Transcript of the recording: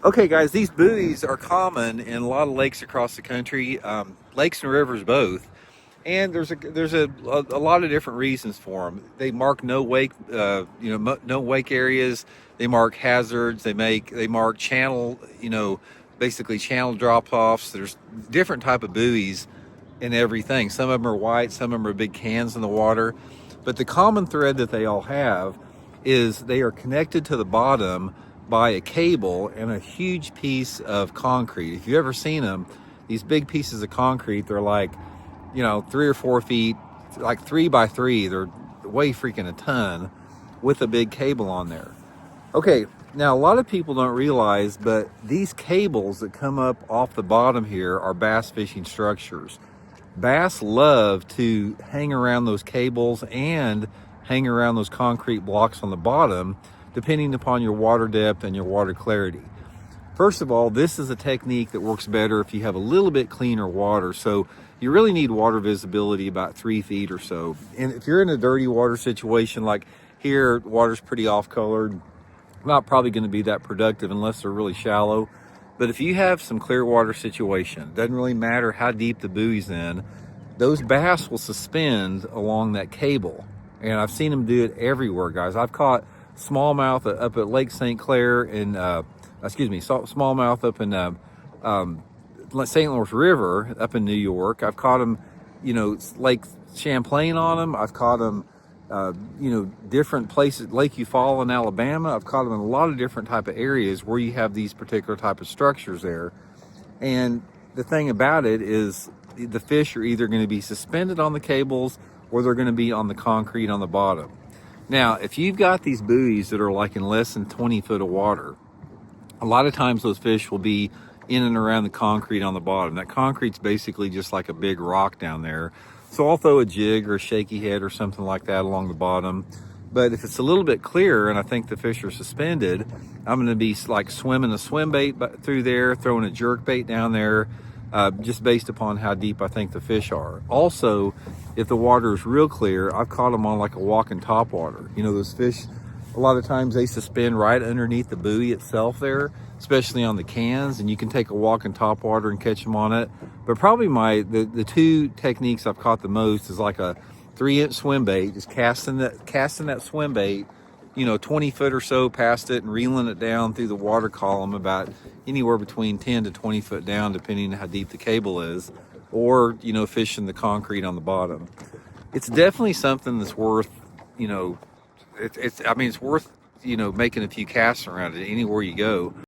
Okay, guys, these buoys are common in a lot of lakes across the country, lakes and rivers both. And there's a lot of different reasons for them. They mark no wake, no wake areas. They mark hazards. They mark channel, basically channel drop offs. There's different type of buoys and everything. Some of them are white, some of them are big cans in the water. But the common thread that they all have is they are connected to the bottom by a cable and a huge piece of concrete. If you've ever seen them, these big pieces of concrete, they're like, 3 or 4 feet, like 3 by 3. They're way freaking a ton with a big cable on there. Okay, now a lot of people don't realize, but these cables that come up off the bottom here are bass fishing structures. Bass love to hang around those cables and hang around those concrete blocks on the bottom, depending upon your water depth and your water clarity. First of all, this is a technique that works better if you have a little bit cleaner water. So you really need water visibility about 3 feet or so. And if you're in a dirty water situation like here, water's pretty off colored, not probably going to be that productive unless they're really shallow. But if you have some clear water situation, doesn't really matter how deep the buoy's in, those bass will suspend along that cable. And I've seen them do it everywhere, guys. I've caught smallmouth up at Lake St. Clair and smallmouth up in St. Lawrence River up in New York. I've caught them, Lake Champlain on them. I've caught them, different places, Lake Eufaula in Alabama. I've caught them in a lot of different type of areas where you have these particular type of structures there. And the thing about it is the fish are either going to be suspended on the cables or they're going to be on the concrete on the bottom. Now, if you've got these buoys that are like in less than 20 foot of water, a lot of times those fish will be in and around the concrete on the bottom. That concrete's basically just like a big rock down there. So I'll throw a jig or a shaky head or something like that along the bottom. But if it's a little bit clearer and I think the fish are suspended, I'm going to be like swimming a swim bait through there, throwing a jerk bait down there, just based upon how deep I think the fish are. Also, if the water is real clear, I've caught them on like a walking top water. Those fish, a lot of times they suspend right underneath the buoy itself there, especially on the cans, and you can take a walk in top water and catch them on it. But probably the two techniques I've caught the most is like a 3-inch swim bait, just casting that swim bait, 20 foot or so past it and reeling it down through the water column about anywhere between 10 to 20 foot down, depending on how deep the cable is, or, fishing the concrete on the bottom. It's definitely something that's worth, it's worth, making a few casts around it anywhere you go.